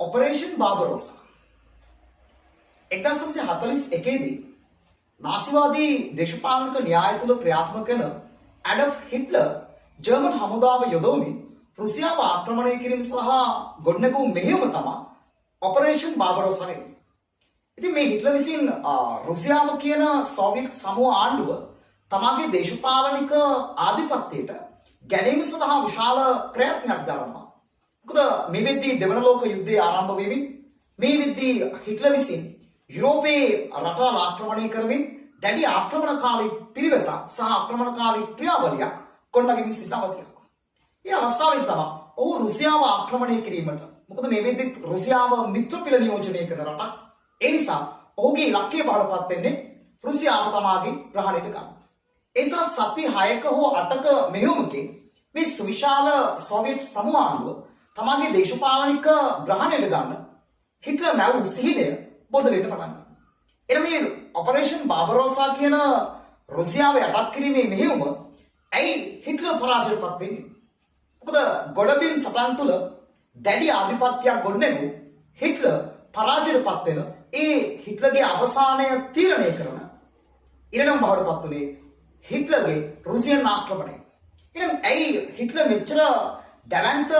Operation Barbarossa 1941 දී නාසිවාදී දේශපාලනික න්‍යාය තුල ක්‍රියාත්මක වෙන ඇඩොල්ෆ් හිට්ලර් ජර්මන් හමුදාව යොදවමින් රුසියාව ආක්‍රමණය කිරීම සහ ගොඩනැගූ මෙහෙයුම තමයි ඔපරේෂන් බාර්බාරෝසා වෙන්නේ. ඉතින් මේ හිට්ලර් විසින් රුසියාව කියන සෝවියට් සමූහ ආණ්ඩුව තමගේ දේශපාලනික ආධිපත්‍යයට ගැනීම සඳහා විශාල ප්‍රයත්නයක් දරනවා. මොකද මේ වෙද්දී දෙවන ලෝක යුද්ධය ආරම්භ වෙමින් මේ වෙද්දී හිට්ලර් විසින් යුරෝපයේ රටවල් ආක්‍රමණය කරමින් දැඩි ආක්‍රමණකාරී පිළිවෙතක් සහ ආක්‍රමණකාරී ක්‍රියාවලියක් ගොඩනගමින් සිටින අවධියක්. මේ අවස්ථාවේ තමයි ඔහු රුසියාව ආක්‍රමණය කිරීමට, මොකද මේ වෙද්දී රුසියාව මිත්‍ර පිළ නියෝජනය කරන රටක්. ඒ නිසා ඔහුගේ ඉලක්කය බාරපත් වෙන්නේ රුසියාව තමාගේ ග්‍රහණයට ගන්න. ඒ නිසා සති 6ක හෝ 8ක මෙහෙයුමකින් මේ සුවිශාල සෝවියට් සමූහ ආණ්ඩුව තමාගේ දේශපාලනික ග්‍රහණයට ගන්න හිට්ලර් මැවූ සිහිනය බොද වෙන්න පටන් ගන්නවා. එනම් මේ ඔපරේෂන් බාර්බාරෝසා කියන රුසියාව යටත් කිරීමේ මෙහෙයුම ඇයි හිට්ලර් පරාජයටපත් වෙන්නේ? මොකද ගොඩබිම් සටන් තුල දැඩි ආධිපත්‍යයක් ගොඩනැගු හිට්ලර් පරාජයටපත් වෙන ඒ හිට්ලර්ගේ අවසානය තීරණය කරන ඉරණම් බවටපත් උනේ හිට්ලර්ගේ රුසියන් ආක්‍රමණය. එහෙනම් ඇයි හිට්ලර් මෙච්චර දැවැන්ත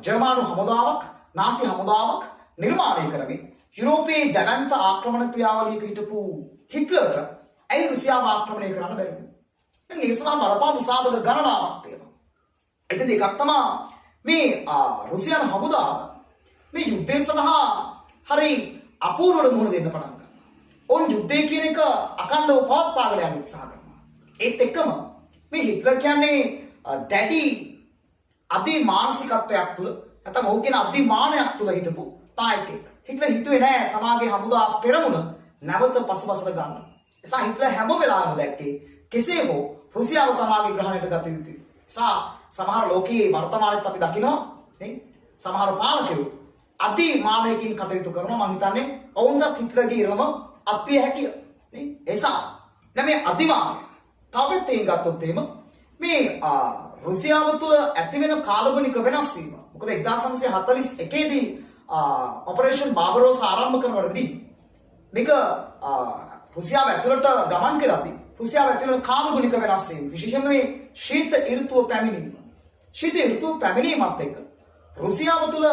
ජර්මානු හමුදාවක්, නාසි හමුදාවක් නිර්මාණය කරමින් යුරෝපයේ දැවැන්ත ආක්‍රමණ ක්‍රියාවලියක හිටපු හිට්ලර්ට ඇයි රුසියාව ආක්‍රමණය කරන්න බැරි වුනේ? මේ නිසා බලපාන සාධක ගණනාවක් තියෙනවා. ඒක දෙකක් තමයි මේ රුසියානු හමුදාව මේ යුද්ධය සඳහා හරි අපූර්වට මුහුණ දෙන්න පටන් ගන්නවා. ඔවුන් යුද්ධය කියන එක අඛණ්ඩව පවත්වාගෙන යන්න උත්සාහ කරනවා. ඒත් එක්කම මේ හිට්ලර් කියන්නේ දැඩි අති මානසිකත්වයක් තුළ නැත්නම් ඔහු කියන අති මානයක් තුළ හිටපු නායකයෙක්. හිට්ලර් හිතුවේ නෑ තමාගේ හමුදා පෙරමුණ නැවත පසුබසට ගන්න. එසා හිට්ලර් හැම වෙලාවෙම දැක්කේ කෙසේ හෝ රුසියාව තමාගේ ග්‍රහණයට ගත යුතුයි. එසා සමහර ලෝකයේ වර්තමානයේත් අපි දකිනවා නේ සමහර පාලකයෝ අති මානයකින් කටයුතු කරනවා. මම හිතන්නේ ඔවුන්ට හිට්ලර්ගේ ඉරම අපිය හැකිය නේ. එසා දැන් මේ අතිමානය තවත් තේන් ගත්තොත් එහෙම මේ රුසියාව තුළ ඇති වෙන කාලගුණික වෙනස් වීම. මොකද 1941 දී ඔපරේෂන් බාර්බාරෝසා ආරම්භ කරනකොටදී මේක රුසියාව ඇතුළට ගමන් කරද්දී රුසියාව ඇතුළේ කාලගුණික වෙනස් වීම, විශේෂයෙන්ම මේ ශීත ඍතුව පැමිණීම. ශීත ඍතුව පැමිණීමත් එක්ක රුසියාව තුළ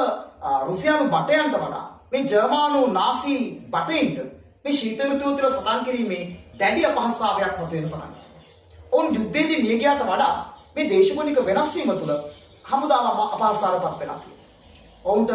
රුසියානු බටයන්ට වඩා මේ ජර්මානු නාසි බටයින්ට මේ ශීත ඍතුව තුළ සටන් කිරීමේ දැඩි අපහසුතාවයක් මතුවෙන පටන් ගන්නවා. ඔවුන් යුද්ධයේදී මිය ගියාට වඩා මේ දේශගුණික වෙනස් වීම තුළ හමුදාව අපහසුතාවයටපත් වෙලා තියෙනවා. ඔවුන්ට